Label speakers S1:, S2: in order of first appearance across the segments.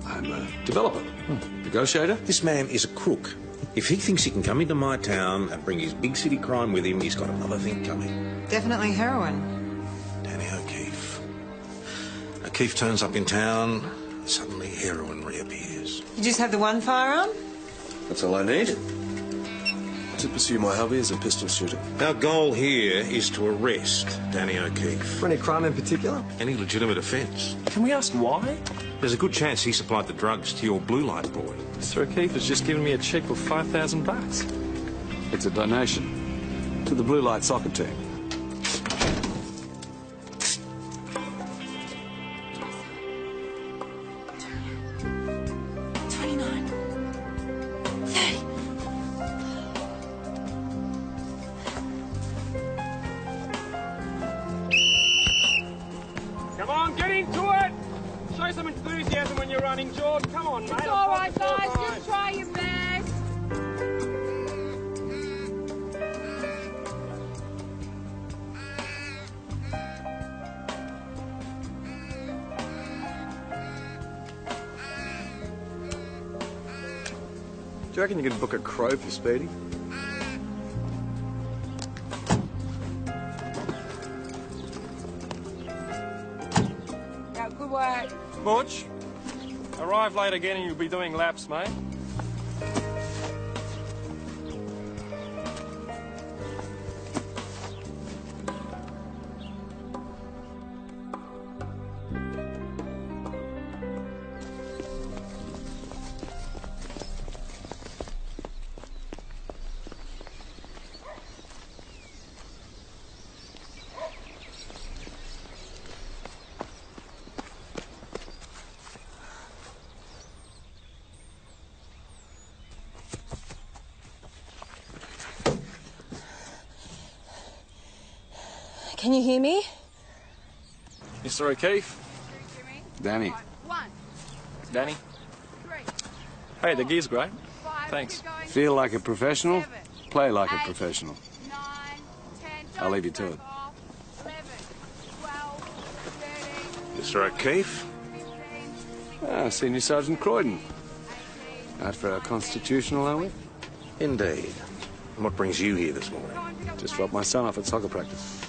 S1: I'm a developer, negotiator. This man is a crook. If he thinks he can come into my town and bring his big city crime with him, he's got another thing coming.
S2: Definitely heroin.
S1: Danny O'Keefe. O'Keefe turns up in town, suddenly heroin reappears.
S2: You just have the one firearm?
S3: That's all I need. To pursue my hobby as a pistol shooter.
S1: Our goal here is to arrest Danny O'Keefe.
S4: For any crime in particular?
S1: Any legitimate offence.
S3: Can we ask why?
S1: There's a good chance he supplied the drugs to your blue light boy.
S3: Mr. O'Keefe has just given me a cheque for $5,000.
S4: It's a donation to the Blue Light soccer team.
S5: Come on, get into it! Show some enthusiasm when you're running, George. Come on, mate.
S6: It's all right, guys. Just try your best.
S4: Do you reckon you could book a crow for Speedy?
S6: Yeah, good work.
S5: Butch, arrive late again and you'll be doing laps, mate.
S7: Can you hear me?
S3: Mr. O'Keefe?
S4: Danny.
S6: One,
S3: Danny?
S6: three,
S3: Hey, the gear's great.
S6: five.
S3: Thanks.
S6: Keep going.
S4: Feel like a professional,
S6: 7,
S4: play like a
S6: 8,
S4: professional.
S6: 9, 10.
S4: I'll leave you to it.
S6: 11, 12, 13,
S1: Mr. O'Keefe?
S6: 15,
S4: Senior Sergeant Croydon. Out for our constitutional, are we?
S1: Indeed. And what brings you here this morning?
S4: Just dropped my son off at soccer practice.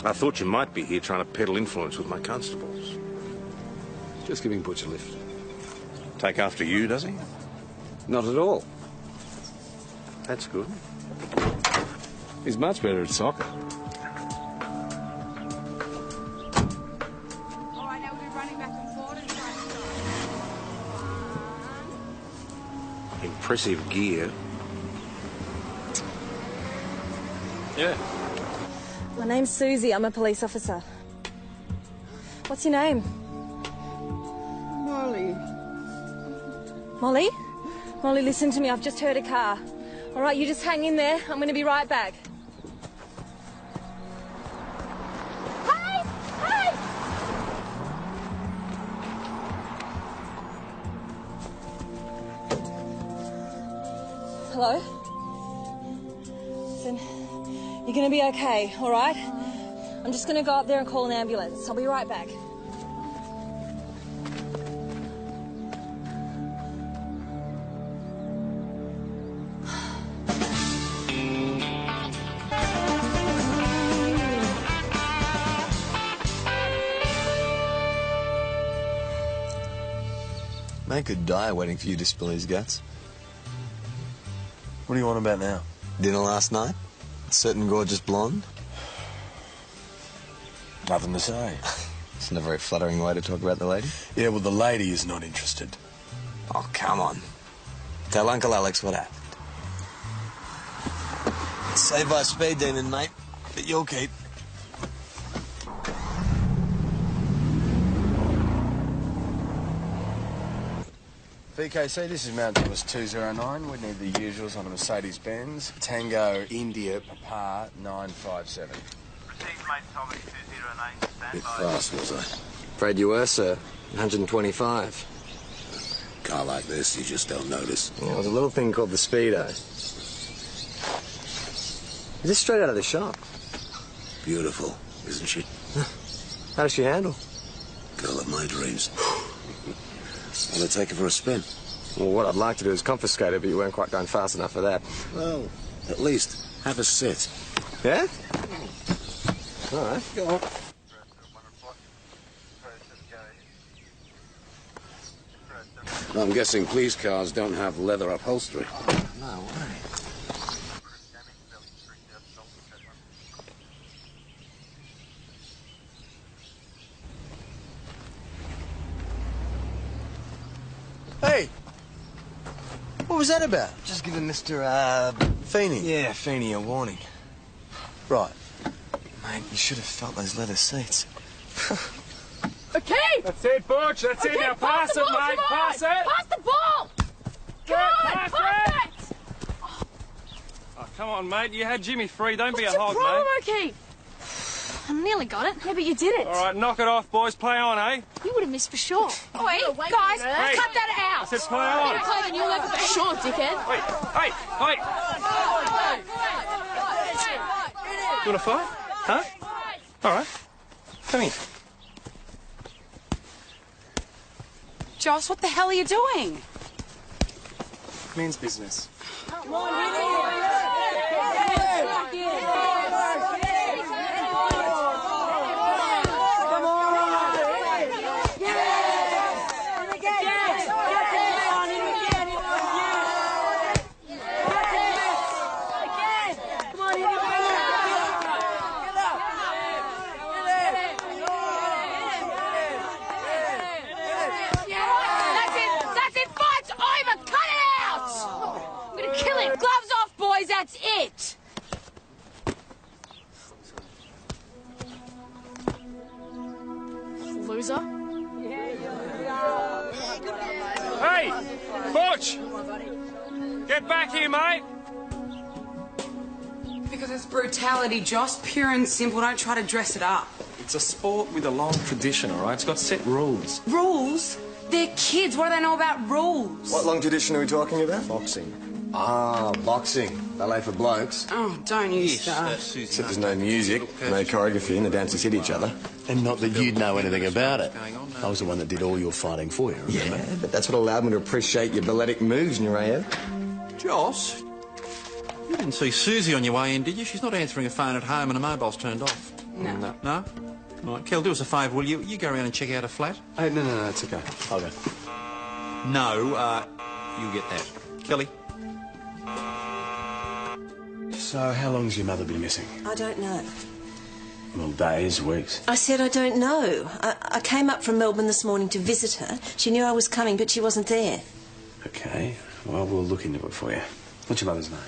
S1: I thought you might be here trying to peddle influence with my constables.
S4: Just giving Butch a lift.
S1: Take after you, does he?
S4: Not at all.
S1: That's good.
S4: He's much better at soccer.
S6: All right, now we'll be running back and forward and trying to start.
S1: Impressive gear.
S3: Yeah.
S7: My name's Susie. I'm a police officer. What's your name?
S2: Molly.
S7: Molly? Molly, listen to me. I've just heard a car. All right, you just hang in there. I'm going to be right back. Hey! Hey! Hello? Listen, you're going to be okay, all right? I'm just going to go up there and call an ambulance. I'll be right back.
S8: Man could die waiting for you to spill his guts.
S3: What do you want about now?
S8: Dinner last night? A certain gorgeous blonde?
S3: Nothing to say.
S8: It's not a very flattering way to talk about the lady.
S3: Yeah, well, the lady is not interested.
S8: Oh, come on. Tell Uncle Alex what happened. Saved by a speed demon, mate. But you'll keep.
S9: VKC, this is Mount Thomas 209. We need the usuals on a Mercedes-Benz. Tango India Papa 957.
S10: Received, mate, Thomas 209. Stand
S8: Bit
S10: by.
S8: fast, was I? Afraid you were, sir. 125.
S1: Car like this, you just don't notice.
S8: Yeah, it was a little thing called the Speedo. Is this straight out of the shop?
S1: Beautiful, isn't she?
S8: How does she handle?
S1: Girl of my dreams.
S9: I'll take it for a spin.
S8: Well, what I'd like to do is confiscate it, but you weren't quite going fast enough for that.
S9: Well, at least have a sit.
S8: Yeah? All right, go on.
S1: I'm guessing police cars don't have leather upholstery.
S9: No way. Hey! What was that about?
S3: Just giving Mr.
S9: Feeney.
S3: Yeah, Feeney a warning.
S9: Right.
S3: Mate, you should have felt those leather seats.
S5: Okay! That's it, Butch. That's it. Now pass it, mate. Pass it.
S6: Pass the ball! Come on,
S5: pass
S6: it!
S5: Oh, come on, mate. You had Jimmy free. Don't be a
S6: What's
S5: hog,
S6: your problem,
S5: mate.
S6: O'Keefe? I nearly got it. Yeah, but you did it.
S5: All right, knock it off, boys. Play on, eh?
S6: You would have missed for sure. Oh, hey, guys,
S5: Hey.
S6: cut that out.
S5: I said play on.
S6: Better play than you'll ever be. Sure, dickhead.
S5: Hey, hey, hey. You want to fight? Huh? All right. Come here.
S2: Joss, what the hell are you doing?
S5: Men's business.
S6: Gloves off, boys, that's it! Loser.
S5: Hey! Butch! Get back here, mate!
S2: Because it's brutality, Joss. Pure and simple. Don't try to dress it up.
S5: It's a sport with a long tradition, all right? It's got set rules.
S2: Rules? They're kids. What do they know about rules?
S3: What long tradition are we talking about?
S9: Boxing. Ah, boxing. Ballet for blokes.
S2: Oh, don't you start.
S3: Except there's no music, no choreography, and the dancers hit each other.
S11: And not that you'd know anything about it. I was the one that did all your fighting for you, remember?
S3: Yeah, but that's what allowed me to appreciate your balletic moves, Nureyev.
S12: Joss, you didn't see Susie on your way in, did you? She's not answering her phone at home and her mobile's turned off.
S2: No.
S12: No? Right, Kel, do us a favour, will you? You go around and check out her flat.
S3: Hey, no, it's okay.
S11: I'll go.
S12: No, you get that. Kelly?
S11: So, how long's your mother been missing?
S13: I don't know.
S11: Well, days, weeks.
S13: I said I don't know. I came up from Melbourne this morning to visit her. She knew I was coming, but she wasn't there.
S11: Okay, well, we'll look into it for you. What's your mother's name?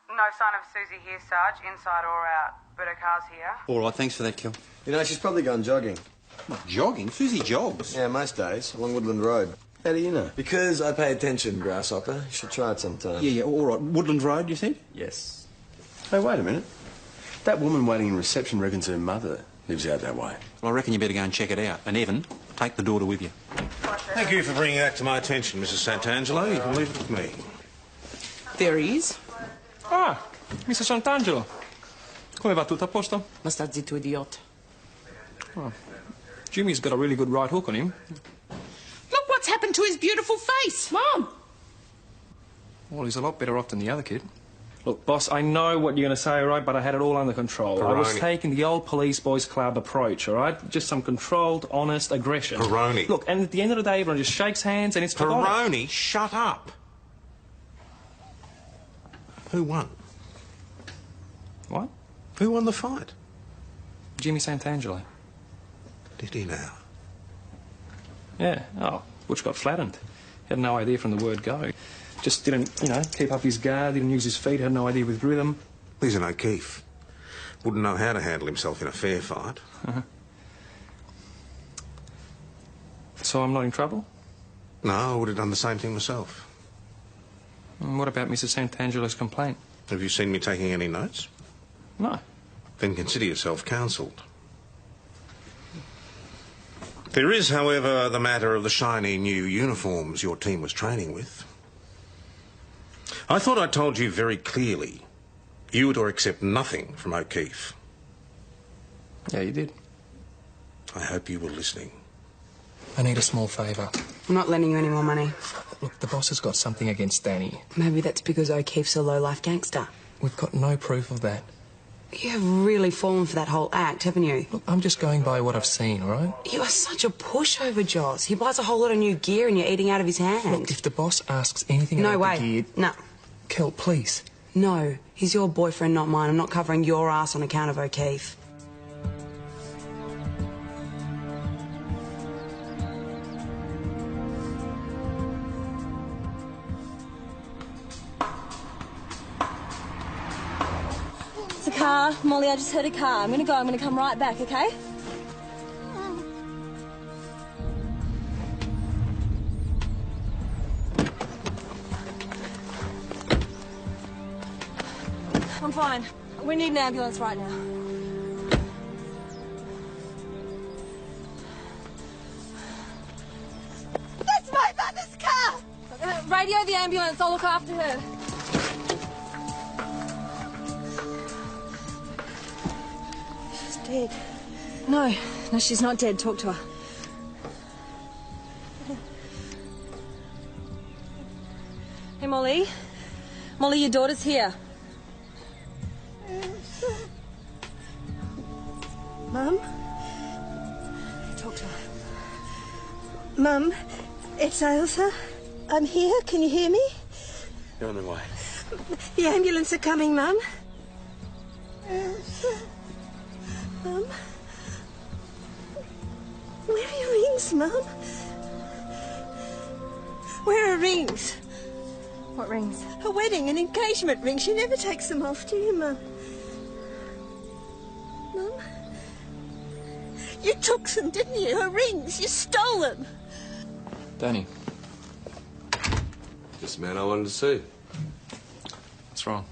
S2: No sign of Susie here, Sarge. Inside or out. But her car's here.
S12: All right, thanks for that, Kel.
S3: You know, she's probably gone jogging.
S12: What, jogging? Susie jogs.
S3: Yeah, most days, along Woodland Road. How do you know?
S9: Because I pay attention, Grasshopper. You should try it sometime.
S12: Yeah, all right. Woodland Road, you said?
S3: Yes.
S11: Hey, wait a minute. That woman waiting in reception reckons her mother lives out that way.
S12: Well, I reckon you better go and check it out. And Evan, take the daughter with you.
S1: Thank you for bringing that to my attention, Mrs. Sant'Angelo. You can leave it with me.
S2: There he is.
S5: Ah, Mr. Sant'Angelo. Come va, tutto a posto?
S2: Ma sta zitto, idiot.
S5: Oh, Jimmy's got a really good right hook on him.
S2: Look what's happened to his beautiful face. Mom!
S5: Well, he's a lot better off than the other kid. Look, boss, I know what you're going to say, all right, but I had it all under control. I was taking the old police boys club approach, all right? Just some controlled, honest aggression.
S1: Peroni.
S5: Look, and at the end of the day, everyone just shakes hands and it's forgotten.
S1: Peroni, shut up. Who won?
S5: What?
S1: Who won the fight?
S5: Jimmy Sant'Angelo.
S1: Did he now?
S5: Yeah. Oh, Butch got flattened. Had no idea from the word go. Just didn't, keep up his guard, didn't use his feet, had no idea with rhythm.
S1: He's an O'Keefe. Wouldn't know how to handle himself in a fair fight.
S5: So I'm not in trouble?
S1: No, I would have done the same thing myself.
S5: And what about Mrs. Sant'Angelo's complaint?
S1: Have you seen me taking any notes?
S5: No.
S1: Then consider yourself counselled. There is, however, the matter of the shiny new uniforms your team was training with. I thought I told you very clearly you were to accept nothing from
S5: Yeah, you did.
S1: I hope you were listening.
S5: I need a small favour.
S2: I'm not lending you any more money.
S5: Look, the boss has got something against Danny.
S2: Maybe that's because O'Keefe's a low-life gangster.
S5: We've got no proof of that.
S2: You have really fallen for that whole act, haven't you?
S5: Look, I'm just going by what I've seen, all right?
S2: You are such a pushover, Joss. He buys a whole lot of new gear and you're eating out of his hand.
S5: Look, if the boss asks anything
S2: No
S5: about
S2: way.
S5: the gear...
S2: No.
S5: Kel, please.
S2: No. He's your boyfriend, not mine. I'm not covering your ass on account of O'Keefe.
S7: It's a car. Molly, I just heard a car. I'm going to go. I'm going to come right back, okay? I'm fine. We need an ambulance right now. That's my mother's car! Radio the ambulance. I'll look after her. She's dead. No, she's not dead. Talk to her. Hey, Molly. Molly, your daughter's here.
S14: Mum?
S7: Talk to her.
S14: Mum, it's Ailsa. I'm here. Can you hear me?
S11: You're on the way.
S14: The ambulance are coming, Mum. Mum? Where are your rings, Mum? Where are rings?
S7: What rings?
S14: A wedding, an engagement ring. She never takes them off, do you, Mum? Mum? You took them, didn't you? Her rings. You stole them.
S5: Danny.
S3: Just the man I wanted to see.
S5: What's wrong?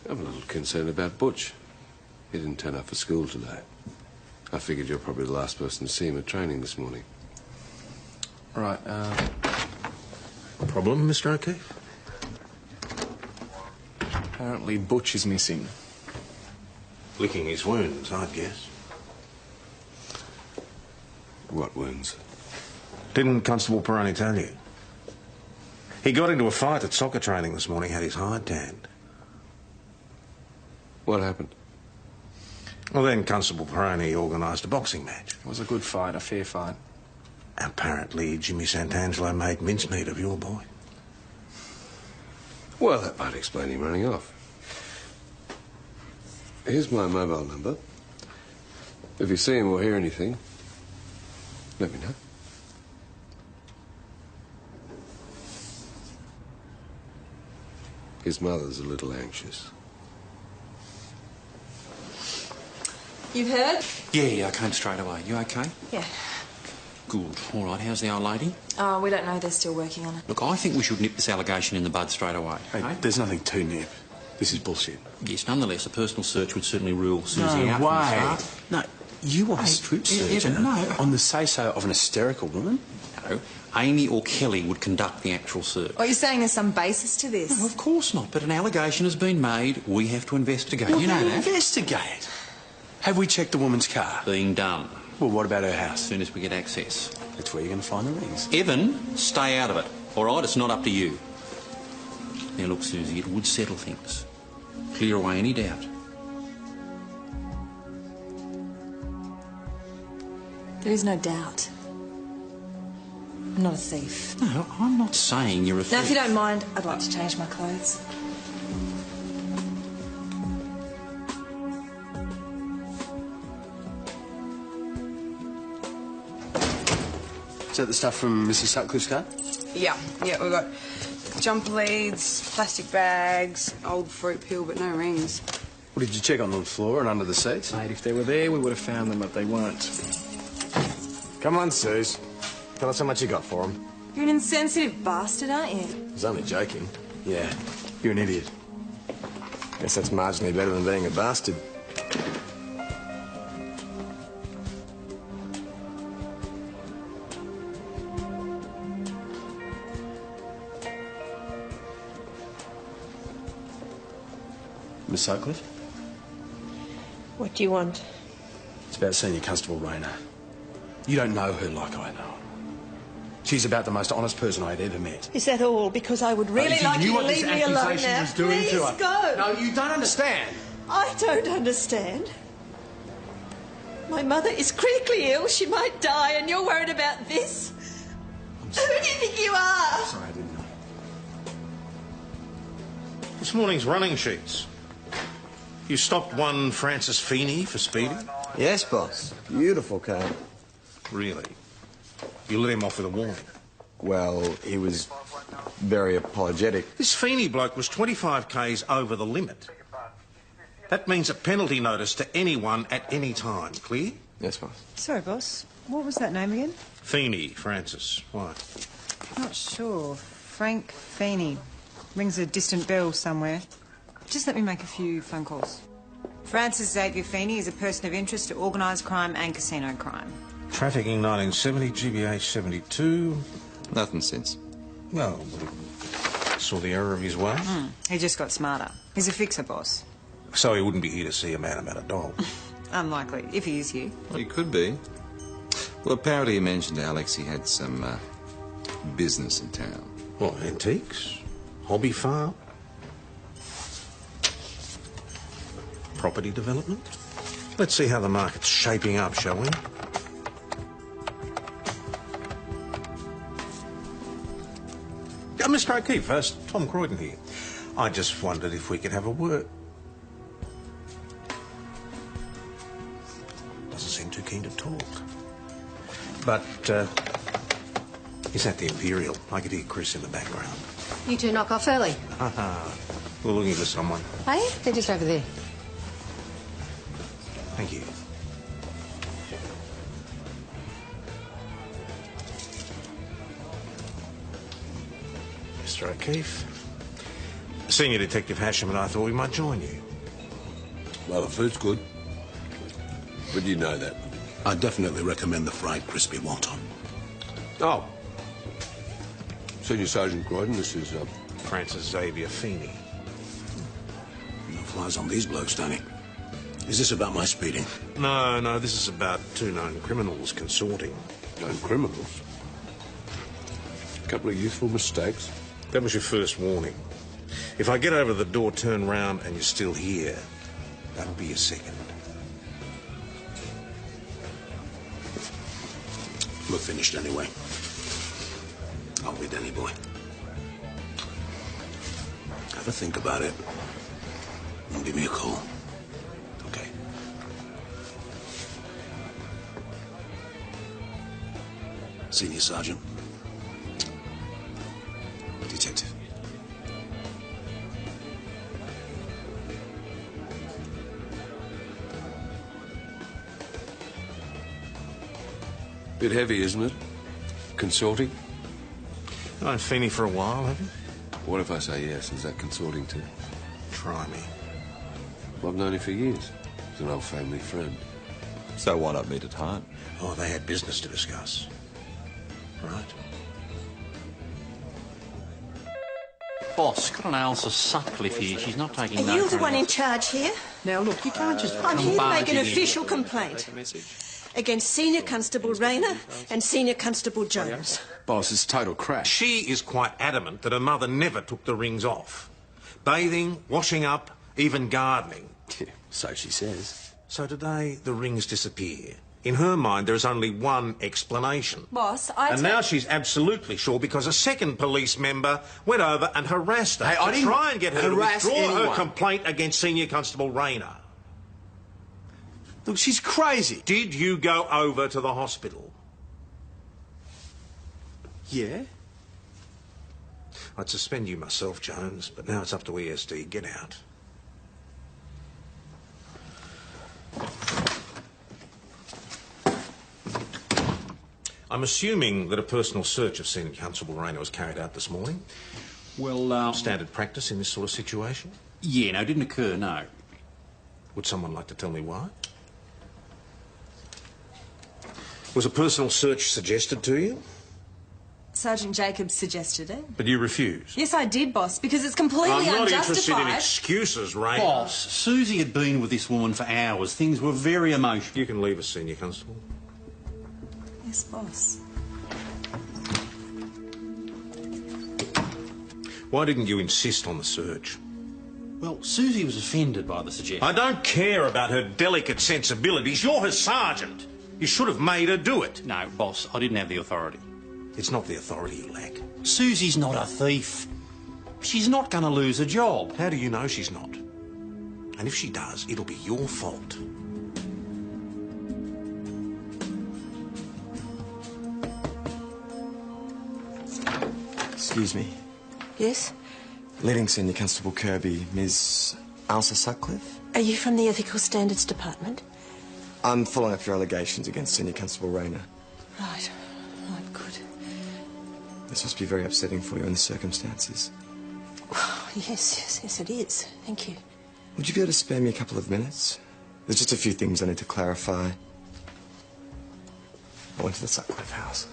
S3: I'm a little concerned about Butch. He didn't turn up for school today. I figured you're probably the last person to see him at training this morning.
S5: Right,
S1: Problem, Mr. O'Keefe?
S11: Apparently Butch is missing.
S1: Licking his wounds, I'd guess.
S3: What wounds?
S1: Didn't Constable Peroni tell you? He got into a fight at soccer training this morning, had his hide tanned.
S3: What happened?
S1: Well, then Constable Peroni organised a boxing match.
S5: it was a good fight, a fair fight.
S1: Apparently, Jimmy Santangelo made mincemeat of your boy.
S3: Well, that might explain him running off. Here's my mobile number. If you see him or hear anything, let me know. His mother's a little anxious.
S7: You've heard?
S12: Yeah, I came straight away. You okay?
S13: Yeah.
S12: Good. All right, how's the old lady?
S13: Oh, we don't know. They're still working on it.
S12: Look, I think we should nip this allegation in the bud straight away.
S11: Hey,
S12: eh?
S11: there's nothing to nip. This is bullshit.
S12: Yes, nonetheless, a personal search would certainly rule Susie
S11: No
S12: out from the
S11: way.
S12: start.
S11: No, you want a strip search?
S12: Evan, no.
S11: On the say-so of an hysterical woman?
S12: No, Amy or Kelly would conduct the actual search.
S13: Well, you're saying there's some basis to this?
S12: No, of course not, but an allegation has been made. We have to investigate.
S11: Well,
S12: you know that.
S11: Investigate? Have we checked the woman's car?
S12: Being done.
S11: Well, what about her
S12: As
S11: house?
S12: soon as we get access.
S11: That's where you're going to find the rings.
S12: Evan, stay out of it. All right, it's not up to you. Now, look, Susie, it would settle things. Clear away any doubt.
S13: There is no doubt. I'm not a thief.
S12: No, I'm not saying you're a thief.
S13: Now, if you don't mind, I'd like to change my clothes.
S11: Is that the stuff from Mrs. Sutcliffe's car?
S2: Yeah, we've got jumper leads, plastic bags, old fruit peel, but no rings.
S11: Well, did you check on the floor and under the seats?
S5: Mate, if they were there, we would have found them, but they weren't.
S9: Come on, Suze. Tell us how much you got for them.
S13: You're an insensitive bastard, aren't you?
S9: I was only joking.
S11: Yeah, you're an idiot.
S9: Guess that's marginally better than being a bastard.
S11: Miss Sutcliffe?
S14: What do you want?
S11: It's about Senior Constable Rayner. You don't know her like I know her. She's about the most honest person I had ever met.
S14: Is that all? Because I would really like you to leave me alone now. Please go.
S11: No, you don't understand.
S14: I don't understand. My mother is critically ill. She might die, and you're worried about this? Who do you think you are?
S11: Sorry, I didn't know.
S1: This morning's running sheets. You stopped one Francis Feeney for speeding?
S8: Yes, boss. Beautiful car.
S1: Really? You let him off with a warning?
S8: Well, he was very apologetic.
S1: This Feeney bloke was 25 k's over the limit. That means a penalty notice to anyone at any time. Clear?
S8: Yes, boss.
S2: Sorry, boss. What was that name again?
S1: Feeney, Francis. Why?
S2: Not sure. Frank Feeney. Rings a distant bell somewhere. Just let me make a few phone calls. Francis Xavier Feeney is a person of interest to organised crime and casino crime.
S1: Trafficking 1970, GBH 72.
S15: Nothing since.
S1: Well, saw the error of his ways.
S2: He just got smarter. He's a fixer, boss.
S1: So he wouldn't be here to see a man about a dog.
S2: Unlikely, if he is here.
S15: Well, he could be. Well, apparently he mentioned to Alex he had some business in town.
S1: What, antiques? Hobby farm? Property development? Let's see how the market's shaping up, shall we? Mr. O'Keefe, first, Tom Croydon here. I just wondered if we could have a word. Doesn't seem too keen to talk. But, is that the Imperial? I could hear Chris in the background.
S16: You two knock off early.
S1: We're looking for someone.
S16: Hey, they're just over there.
S1: Thank you. Mr. O'Keefe. Senior Detective Hasham and I thought we might join you.
S17: Well, the food's good. But you know that. I definitely recommend the fried crispy wonton.
S3: Oh. Senior Sergeant Croydon, this is,
S1: Francis Xavier Feeney.
S17: No flies on these blokes, Danny. Is this about my speeding?
S1: No, this is about two known criminals consorting.
S3: Known criminals? A couple of youthful mistakes.
S1: That was your first warning. If I get over the door, turn round, and you're still here, that'll be your second.
S17: We're finished anyway. I'll be Danny boy. Have a think about it. And give me a call. Okay. Senior Sergeant. Detective.
S3: Bit heavy, isn't it? Consorting?
S1: Known Feeney for a while, have you?
S3: What if I say yes? Is that consorting too?
S1: Try me.
S3: Well, I've known him for years. He's an old family friend.
S15: So why not meet at home?
S1: Oh, they had business to discuss. Right?
S12: Boss, got an Ailsa Sutcliffe here. She's not taking
S14: Are
S12: no
S14: you the
S12: for an
S14: one in
S12: answer.
S14: charge here?
S12: Now, look, you can't just
S14: I'm here to make an
S12: barging in.
S14: official complaint against Senior Constable Rayner and Senior Constable Jones.
S11: Boss, it's total crap.
S1: She is quite adamant that her mother never took the rings off. Bathing, washing up, even gardening.
S11: So she says.
S1: So today, the rings disappear. In her mind, there is only one explanation.
S7: Boss,
S1: And now she's absolutely sure because a second police member went over and harassed her
S11: Hey, I
S1: to
S11: didn't
S1: try and get her to
S11: harass
S1: withdraw her
S11: anyone.
S1: complaint against Senior Constable Rayner.
S11: Look, she's crazy.
S1: Did you go over to the hospital?
S11: Yeah?
S1: I'd suspend you myself, Jones, but now it's up to ESD. Get out. I'm assuming that a personal search of Senior Constable Rayner was carried out this morning.
S12: Well,
S1: Standard practice in this sort of situation.
S12: yeah, no, it didn't occur, no.
S1: Would someone like to tell me why? Was a personal search suggested to you?
S7: Sergeant Jacobs suggested it.
S1: But you refused.
S7: Yes, I did, boss, because it's completely
S1: I'm not
S7: unjustified.
S1: interested in excuses, Rayner.
S12: Boss, Susie had been with this woman for hours. Things were very emotional.
S1: You can leave us, Senior Constable.
S13: Yes, boss.
S1: Why didn't you insist on the search?
S12: Well, Susie was offended by the suggestion.
S1: I don't care about her delicate sensibilities. You're her sergeant. You should have made her do it.
S12: No, boss, I didn't have the authority.
S1: It's not the authority you lack.
S12: Susie's not a thief. She's not going to lose a job.
S1: How do you know she's not? And if she does, it'll be your fault.
S18: Excuse me.
S13: Yes?
S18: Leading Senior Constable Kirby, Ms. Elsa Sutcliffe?
S13: Are you from the Ethical Standards Department?
S18: I'm following up your allegations against Senior Constable Rayner.
S13: Right. Right, good.
S18: This must be very upsetting for you in the circumstances.
S13: Yes, it is. Thank you.
S18: Would you be able to spare me a couple of minutes? There's just a few things I need to clarify. I went to the Sutcliffe house.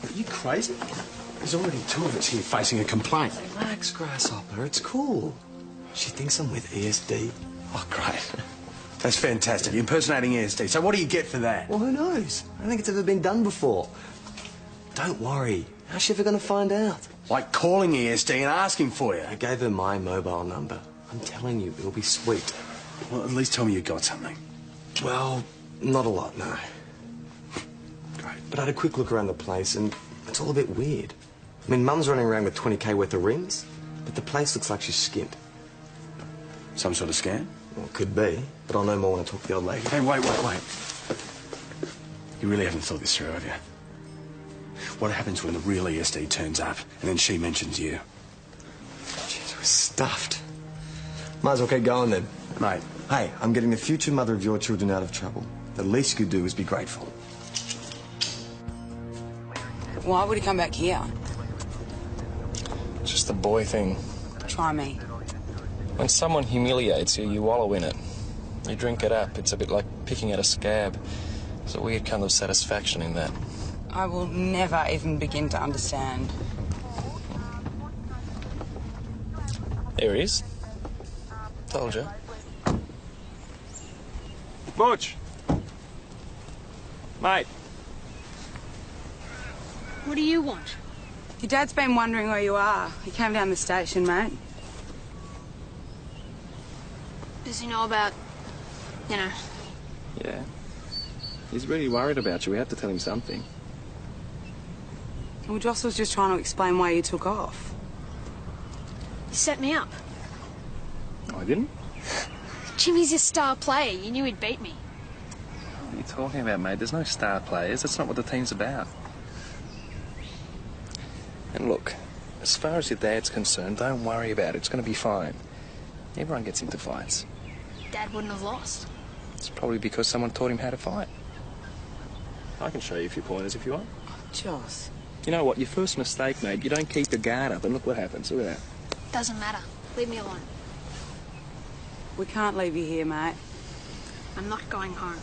S11: Are you crazy? There's already two of us here facing a complaint.
S18: Relax, Grasshopper. It's cool. She thinks I'm with ESD.
S11: Oh, great. That's fantastic. Impersonating ESD. So what do you get for that?
S18: Well, who knows? I don't think it's ever been done before. Don't worry. How's she ever going to find out?
S11: Like calling ESD and asking for you.
S18: I gave her my mobile number. I'm telling you, it'll be sweet.
S11: Well, at least tell me you got something.
S18: Well, not a lot, no.
S11: Great.
S18: But I had a quick look around the place, and it's all a bit weird. I mean, Mum's running around with 20k worth of rings, but the place looks like she's skint.
S11: Some sort of scam?
S18: Well, it could be, but I'll know more when I talk to the old lady.
S11: Hey, wait. You really haven't thought this through, have you? What happens when the real ESD turns up and then she mentions you?
S18: Jeez, we're stuffed. Might as well keep going then.
S11: Mate.
S18: Hey, I'm getting the future mother of your children out of trouble. The least you could do is be grateful.
S19: Why would he come back here?
S5: Just the boy thing.
S19: Try me.
S5: When someone humiliates you, you wallow in it. You drink it up. It's a bit like picking at a scab. There's a weird kind of satisfaction in that.
S19: I will never even begin to understand.
S5: There he is. Told you.
S11: Butch!
S5: Mate.
S6: What do you want?
S19: Your dad's been wondering where you are. He came down the station, mate.
S6: Does he know about, you know?
S5: Yeah. He's really worried about you. We have to tell him something.
S19: Well, Joss was just trying to explain why you took off.
S6: You set me up.
S5: I didn't?
S6: Jimmy's your star player. You knew he'd beat me.
S5: What are you talking about, mate? There's no star players. That's not what the team's about. And look, as far as your dad's concerned, don't worry about it. It's going to be fine. Everyone gets into fights.
S6: Dad wouldn't have lost.
S5: It's probably because someone taught him how to fight. I can show you a few pointers if you want.
S19: Joss.
S5: You know what? Your first mistake, mate, you don't keep your guard up, and look what happens. Look at that.
S6: Doesn't matter. Leave me alone.
S19: We can't leave you here, mate.
S6: I'm not going home.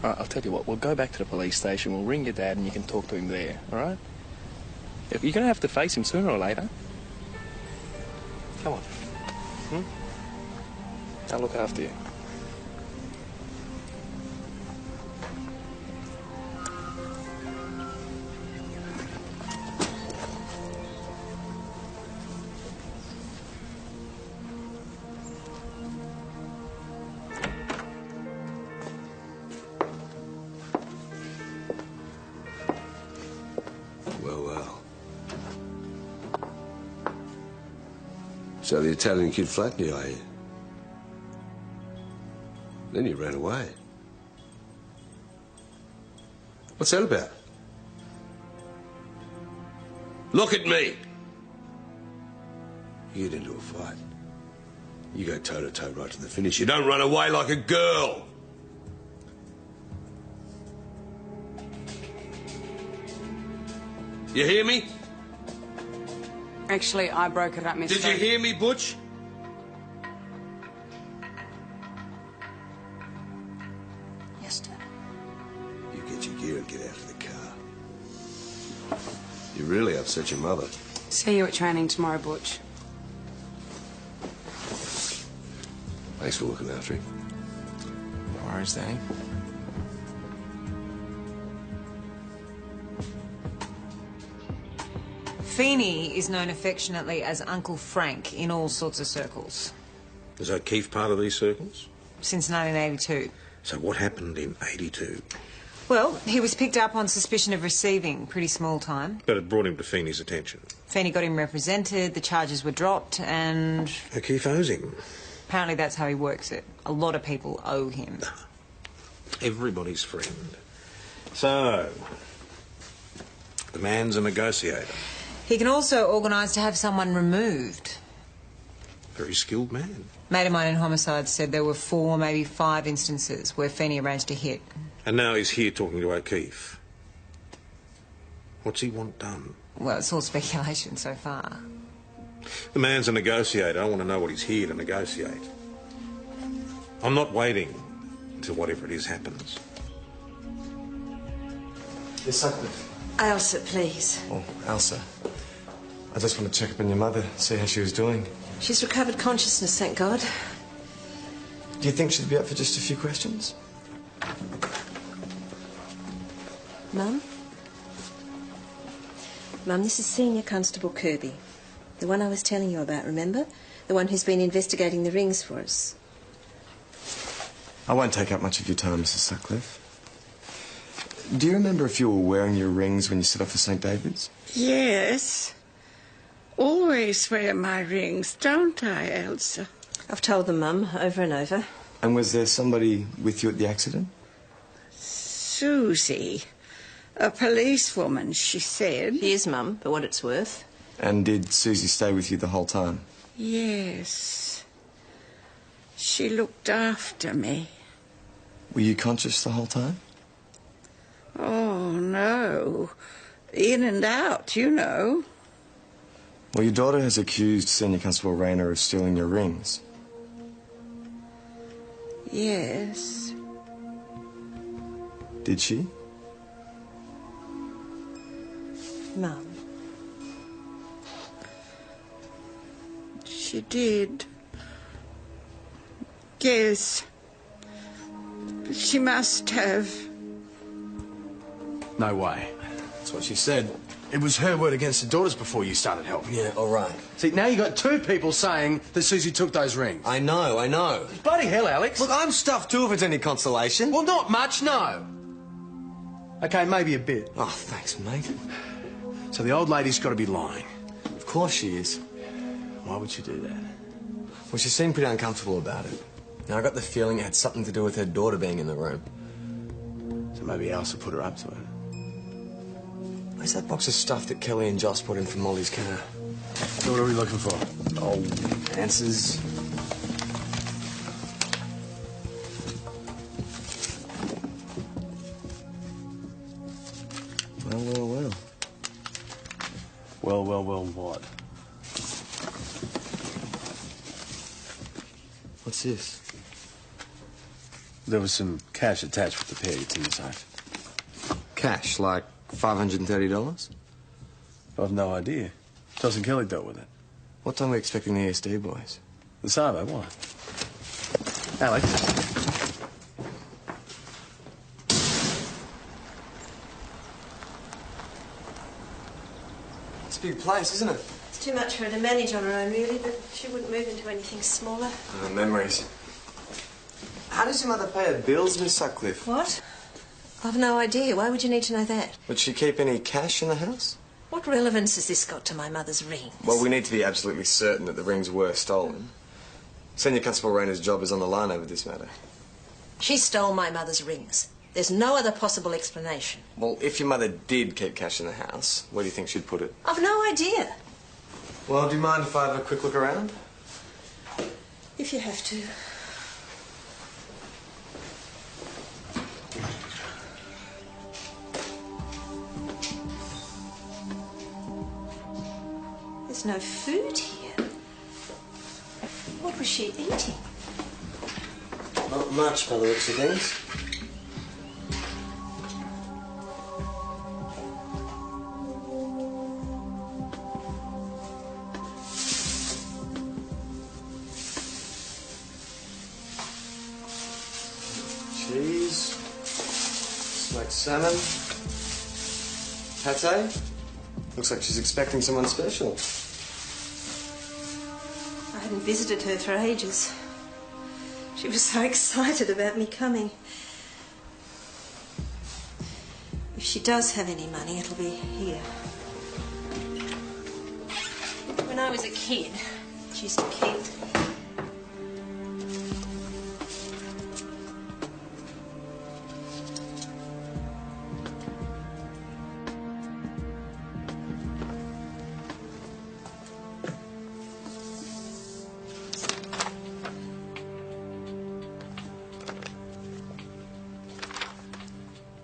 S5: All right, I'll tell you what. We'll go back to the police station. We'll ring your dad, and you can talk to him there. All right? You're going to have to face him sooner or later. Come on. I'll look after you.
S3: Well. So the Italian kid flattened you, are you? Then you ran away. What's that about? Look at me! You get into a fight. You go toe-to-toe right to the finish. You don't run away like a girl! You hear me?
S19: Actually, I broke it up, Mr.
S3: Did you hear me, Butch?
S6: Yes, Dad.
S3: You get your gear and get out of the car. You really upset your mother.
S19: See you at training tomorrow, Butch.
S3: Thanks for looking after him.
S5: No worries, Danny.
S2: Feeney is known affectionately as Uncle Frank in all sorts of circles.
S1: Is O'Keefe part of these circles?
S2: Since 1982.
S1: So what happened in 82?
S2: Well, he was picked up on suspicion of receiving, pretty small time.
S1: But it brought him to Feeney's attention.
S2: Feeney got him represented, the charges were dropped, and...
S1: O'Keefe owes him.
S2: Apparently that's how he works it. A lot of people owe him.
S1: Everybody's friend. So, the man's a negotiator.
S2: He can also organise to have someone removed.
S1: Very skilled man.
S2: Mate of mine in homicide said there were 4, maybe 5 instances where Feeney arranged a hit.
S1: And now he's here talking to O'Keefe. What's he want done?
S2: Well, it's all speculation so far.
S1: The man's a negotiator. I want to know what he's here to negotiate. I'm not waiting until whatever it is happens.
S18: Yes, Sutcliffe.
S13: Ailsa, please.
S18: Oh, Ailsa. I just want to check up on your mother, see how she was doing.
S13: She's recovered consciousness, thank God.
S18: Do you think she'd be up for just a few questions?
S13: Mum? Mum, this is Senior Constable Kirby. The one I was telling you about, remember? The one who's been investigating the rings for us.
S18: I won't take up much of your time, Mrs. Sutcliffe. Do you remember if you were wearing your rings when you set off for St. David's?
S20: Yes. Always wear my rings, don't I, Elsa?
S13: I've told them, Mum, over and over.
S18: And was there somebody with you at the accident?
S20: Susie. A policewoman, she said.
S13: She is, Mum, for what it's worth.
S18: And did Susie stay with you the whole time?
S20: Yes. She looked after me.
S18: Were you conscious the whole time?
S20: Oh, no. In and out, you know.
S18: Well, your daughter has accused Senior Constable Rayner of stealing your rings.
S20: Yes.
S18: Did she?
S13: Mum.
S20: She did. Yes. She must have.
S11: No way. That's what she said. It was her word against the daughter's before you started helping.
S9: Yeah, all right.
S11: See, now you got 2 people saying that Susie took those rings.
S9: I know.
S11: Bloody hell, Alex.
S18: Look, I'm stuffed too if it's any consolation.
S11: Well, not much, no. Okay, maybe a bit.
S18: Oh, thanks, mate.
S11: So the old lady's got to be lying.
S18: Of course she is.
S11: Why would she do that?
S18: Well, she seemed pretty uncomfortable about it. Now, I got the feeling it had something to do with her daughter being in the room.
S11: So maybe Elsa put her up to it.
S18: Where's that box of stuff that Kelly and Joss put in from Molly's car?
S11: So what are we looking for?
S18: Oh, answers. Well.
S11: Well, what?
S18: What's this?
S11: There was some cash attached with the peg. It's in the safe.
S18: Cash, like $530?
S11: I've no idea. Joss and Kelly dealt with it.
S18: What time are we expecting the ESD boys?
S11: The Savo, why? Alex?
S18: It's a big place, isn't it?
S13: It's too much for her to manage on her own, really, but she wouldn't move into anything smaller.
S18: Oh, memories. How does your mother pay her bills, Miss Sutcliffe?
S13: What? I've no idea. Why would you need to know that?
S18: Would she keep any cash in the house?
S13: What relevance has this got to my mother's rings?
S18: Well, we need to be absolutely certain that the rings were stolen. Senior Constable Rayner's job is on the line over this matter.
S13: She stole my mother's rings. There's no other possible explanation.
S18: Well, if your mother did keep cash in the house, where do you think she'd put it?
S13: I've no idea.
S18: Well, do you mind if I have a quick look around?
S13: If you have to. There's no food here. What was she eating?
S18: Not much, by the looks of things. Cheese, smoked salmon, pate, Looks like she's expecting someone special.
S13: I hadn't visited her for ages. She was so excited about me coming. If she does have any money, it'll be here. When I was a kid, she used to keep...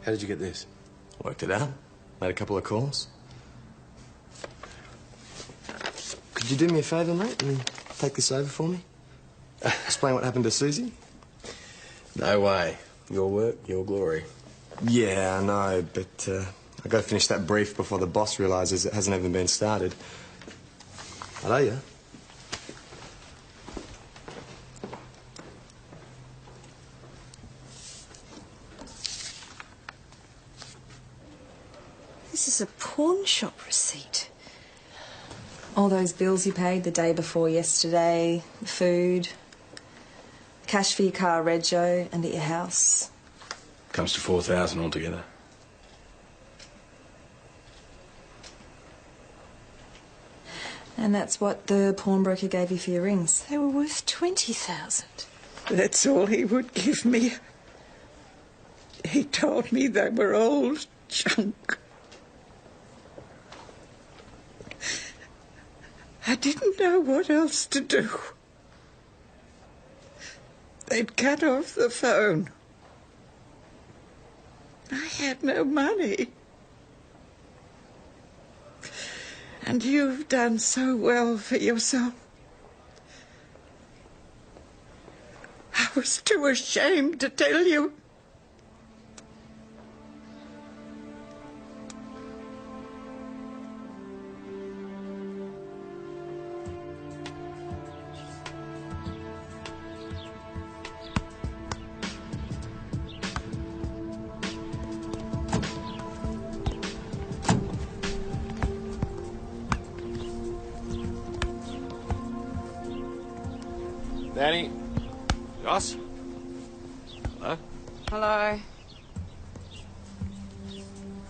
S9: How did you get this?
S18: Worked it out. Made a couple of calls. Could you do me a favour, mate, and take this over for me? Explain what happened to Susie?
S9: No way. Your work, your glory.
S18: Yeah, I know, but I've got to finish that brief before the boss realises it hasn't even been started. I owe you.
S13: This is a pawn shop receipt. All those bills you paid the day before yesterday, the food, cash for your car, rego, and at your house.
S11: Comes to 4,000 altogether.
S13: And that's what the pawnbroker gave you for your rings. They were worth 20,000.
S20: That's all he would give me. He told me they were old junk. I didn't know what else to do. They'd cut off the phone. I had no money. And you've done so well for yourself. I was too ashamed to tell you.
S3: Danny? Joss? Hello?
S19: Hello.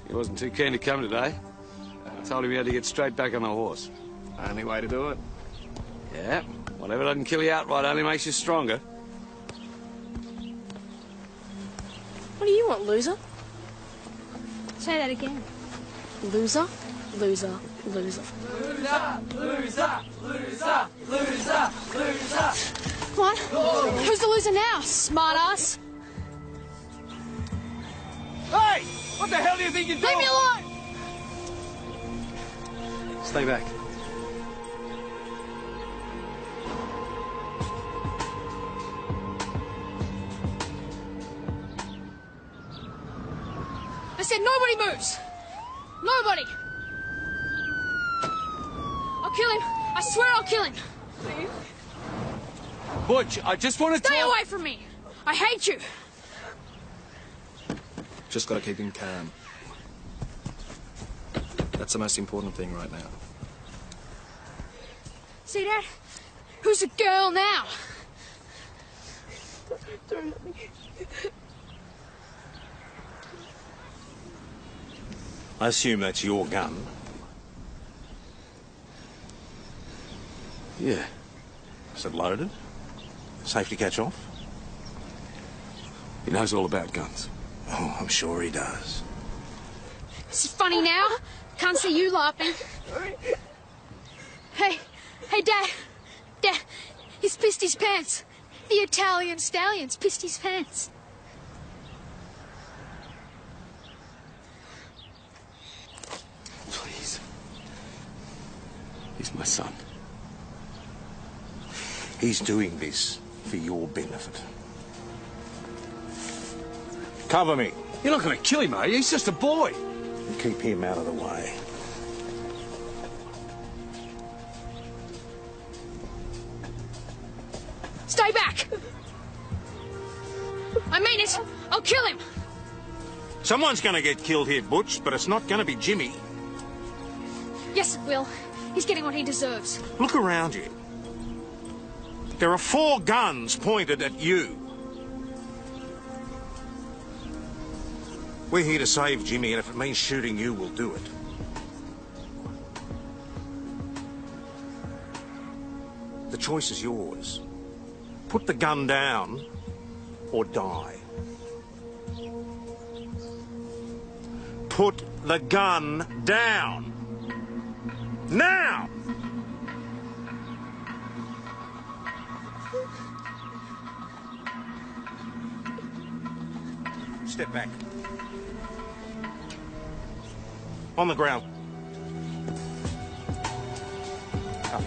S3: He wasn't too keen to come today. I told him he had to get straight back on the horse.
S5: Only way to do it.
S3: Yeah, whatever doesn't kill you outright only makes you stronger.
S6: What do you want, loser? Say that again. Loser, loser, loser.
S21: Loser, loser, loser, loser, loser.
S6: What? Who's the loser now, smartass?
S3: Hey! What the hell do you think you're doing?
S6: Leave me alone!
S5: Stay back.
S6: I said nobody moves! Nobody! I'll kill him. I swear I'll kill him. Please?
S3: Butch, I just want to
S6: Stay away from me! I hate you!
S5: Just got to keep him calm. That's the most important thing right now.
S6: See that? Who's the girl now?
S1: I assume that's your gun.
S3: Yeah.
S1: Is it loaded? Safe to catch off?
S3: He knows all about guns.
S1: Oh, I'm sure he does.
S6: Is it funny now? Can't see you laughing. Hey, Dad. Dad, he's pissed his pants. The Italian stallion's pissed his pants.
S3: Please. He's my son.
S1: He's doing this for your benefit. Cover me.
S3: You're not going to kill him, are you? He's just a boy.
S1: And keep him out of the way.
S6: Stay back! I mean it! I'll kill him!
S1: Someone's going to get killed here, Butch, but it's not going to be Jimmy.
S6: Yes, it will. He's getting what he deserves.
S1: Look around you. There are 4 guns pointed at you. We're here to save Jimmy, and if it means shooting you, we'll do it. The choice is yours. Put the gun down or die. Put the gun down. Now! Step back. On the ground. Up.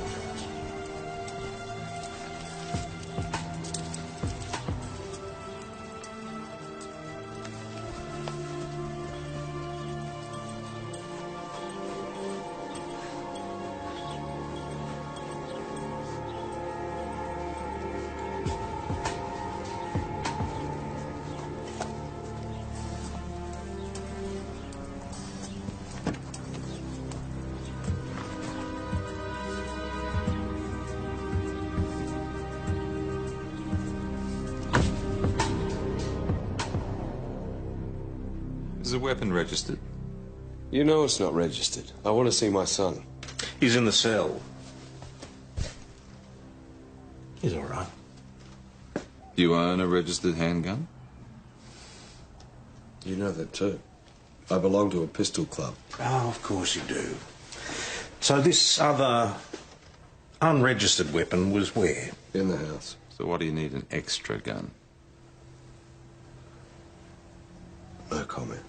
S15: Is the weapon registered?
S3: You know it's not registered. I want to see my son.
S1: He's in the cell. He's all right.
S15: You own a registered handgun?
S3: You know that too. I belong to a pistol club.
S1: Oh, of course you do. So this other unregistered weapon was where?
S3: In the house.
S15: So what do you need an extra gun?
S3: No comment.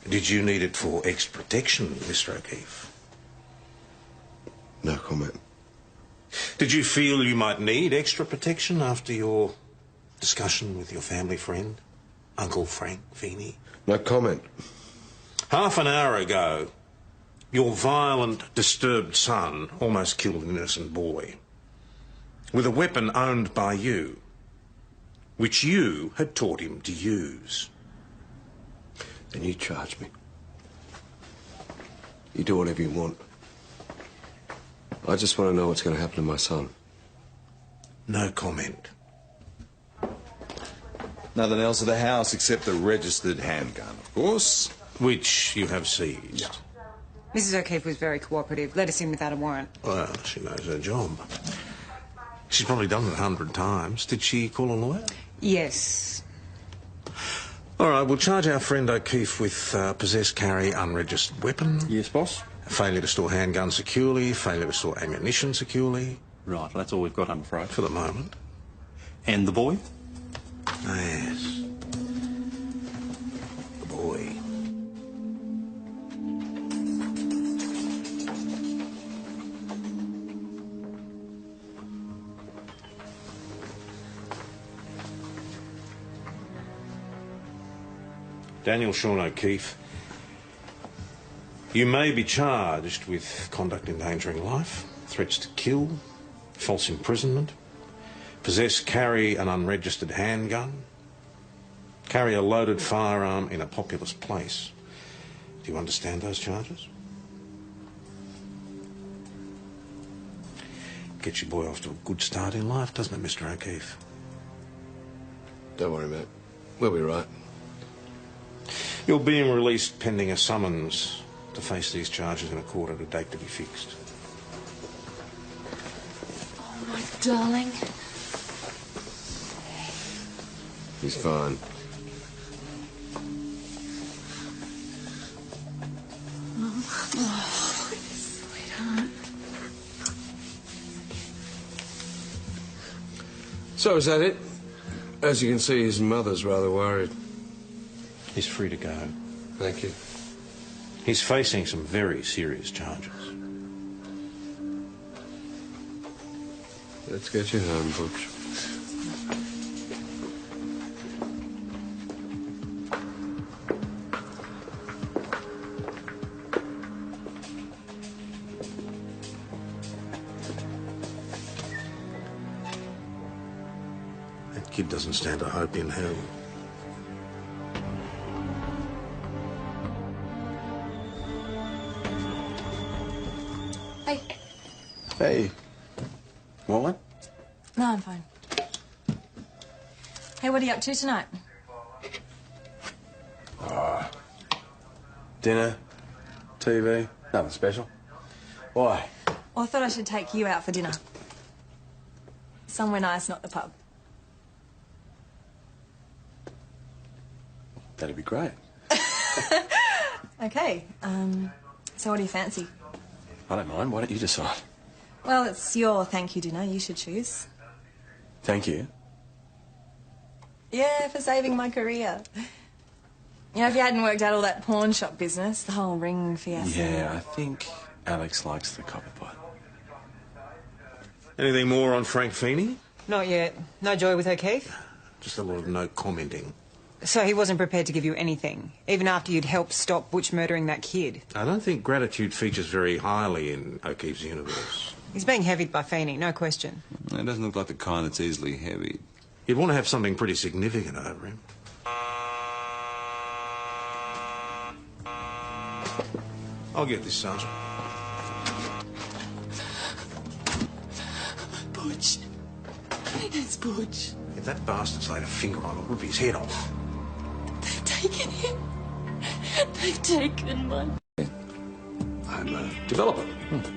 S1: Did you need it for extra protection, Mr. O'Keefe?
S3: No comment.
S1: Did you feel you might need extra protection after your discussion with your family friend, Uncle Frank Feeney?
S3: No comment.
S1: Half an hour ago, your violent, disturbed son almost killed an innocent boy with a weapon owned by you, which you had taught him to use.
S3: Then you charge me. You do whatever you want. I just want to know what's going to happen to my son.
S1: No comment.
S15: Nothing else at the house except the registered handgun, of course.
S1: Which you have seized.
S15: Yeah.
S2: Mrs. O'Keefe was very cooperative. Let us in without a warrant.
S1: Well, she knows her job. She's probably done it 100 times. Did she call a lawyer?
S2: Yes.
S1: All right, we'll charge our friend O'Keefe with possess, carry, unregistered weapon.
S12: Yes, boss.
S1: Failure to store handgun securely, failure to store ammunition securely.
S12: Right, well, that's all we've got, I'm afraid.
S1: For the moment.
S12: And the boy?
S1: Yes. The boy. Daniel Sean O'Keefe, you may be charged with conduct endangering life, threats to kill, false imprisonment, possess, carry an unregistered handgun, carry a loaded firearm in a populous place. Do you understand those charges? Gets your boy off to a good start in life, doesn't it, Mr. O'Keefe?
S3: Don't worry, mate. We'll be right.
S1: You're being released pending a summons to face these charges in a court at a date to be fixed.
S7: Oh, my darling.
S3: He's fine.
S7: Oh, sweetheart.
S3: So is that it? As you can see, his mother's rather worried.
S1: He's free to go.
S3: Thank you.
S1: He's facing some very serious charges.
S3: Let's get you home, Butch.
S1: That kid doesn't stand a hope in hell.
S13: Hey.
S11: Hey. Want one?
S13: No, I'm fine. Hey, what are you up to tonight?
S11: Oh. Dinner, TV, nothing special. Why?
S13: Well, I thought I should take you out for dinner. Somewhere nice, not the pub.
S11: That'd be great.
S13: Okay. So what do you fancy?
S11: I don't mind. Why don't you decide?
S13: Well, it's your thank you dinner. You should choose.
S11: Thank you.
S13: Yeah, for saving my career. You know, if you hadn't worked out all that pawn shop business, the whole ring fiasco.
S11: Yeah, I think Alex likes the copper pot.
S1: Anything more on Frank Feeney?
S2: Not yet. No joy with O'Keefe?
S1: Just a lot of no commenting.
S2: So he wasn't prepared to give you anything, even after you'd helped stop Butch murdering that kid?
S1: I don't think gratitude features very highly in O'Keefe's universe.
S2: He's being heavied by Feeney, no question.
S15: It doesn't look like the kind that's easily heavy.
S1: You'd want to have something pretty significant over him. I'll get this, Sergeant.
S14: Butch. It's Butch.
S1: If that bastard's laid a finger on it, I'll rip his head off.
S14: They've taken him. They've taken my...
S1: I'm a developer.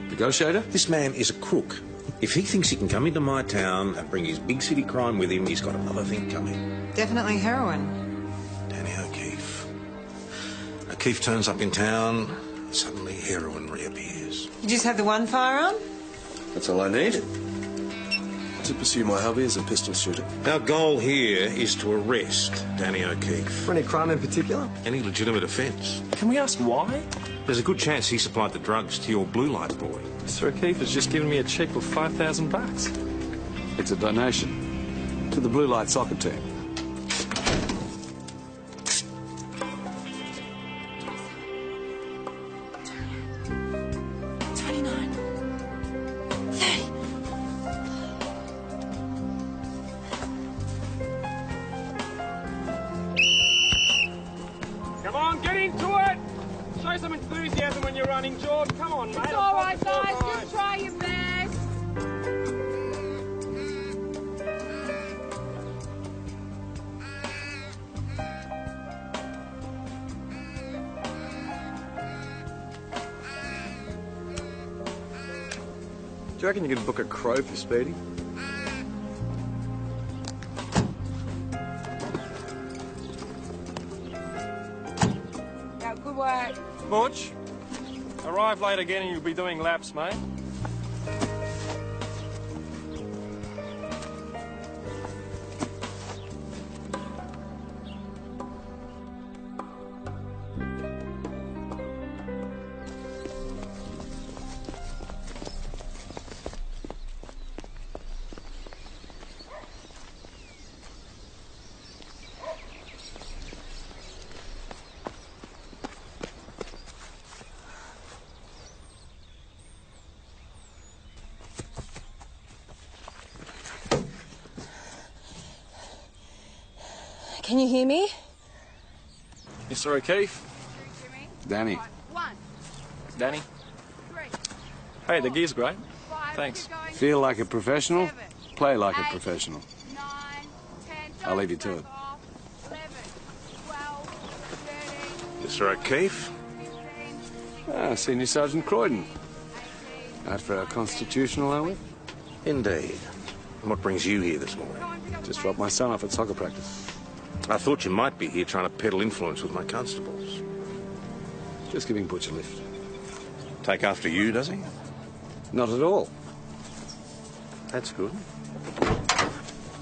S3: Negotiator?
S1: This man is a crook. If he thinks he can come into my town and bring his big city crime with him, he's got another thing coming.
S2: Definitely heroin.
S1: Danny O'Keefe. O'Keefe turns up in town, suddenly heroin reappears.
S2: You just have the one firearm?
S3: That's all I need. To pursue my hobby as a pistol shooter.
S1: Our goal here is to arrest Danny O'Keefe.
S18: For any crime in particular?
S1: Any legitimate offence.
S5: Can we ask why?
S1: There's a good chance he supplied the drugs to your blue light boy.
S5: Sir O'Keefe has just given me a cheque for $5,000.
S3: It's a donation to the Blue Light soccer team.
S5: Come on, get into it! Show some enthusiasm when you're running, George. Come on, mate.
S19: It's all right, guys. Just try your best.
S18: Do you reckon you could book a crow for Speedy?
S19: Yeah, good work.
S5: Butch, arrive late again and you'll be doing laps, mate.
S7: Can you hear me?
S5: Yes, Sir O'Keefe.
S3: Danny.
S5: Danny. Hey, the gear's great. Thanks.
S3: Feel like a professional, play like a professional. I'll leave you to it.
S1: Mr. O'Keefe?
S3: Senior Sergeant Croydon. Out for our constitutional, are we?
S1: Indeed. And what brings you here this morning?
S3: Just dropped my son off at soccer practice.
S1: I thought you might be here trying to peddle influence with my constables.
S3: Just giving Butch a lift.
S1: Take after you, does he?
S3: Not at all.
S1: That's good.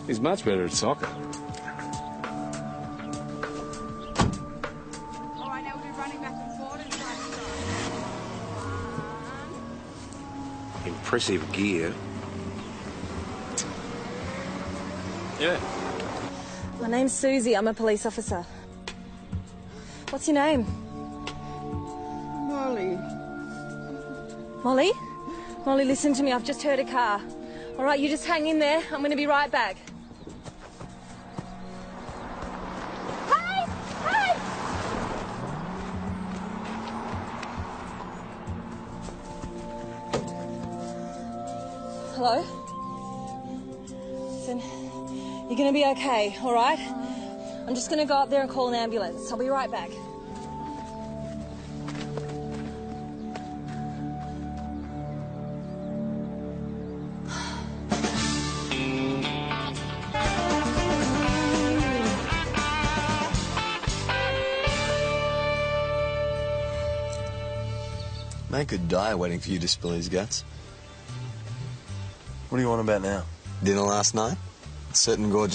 S3: He's much better at soccer.
S19: All right, now we'll be running back and forth and trying to
S1: Impressive gear.
S5: Yeah.
S7: My name's Susie. I'm a police officer. What's your name?
S20: Molly.
S7: Molly? Molly, listen to me. I've just heard a car. All right, you just hang in there. I'm going to be right back.
S6: Hey! Hey!
S7: Hello? Listen, you're gonna be okay, all right? I'm just gonna go up there and call an ambulance. I'll be right back.
S9: Mate could die waiting for you to spill his guts. What do you want about now? Dinner last night? Certain gorgeous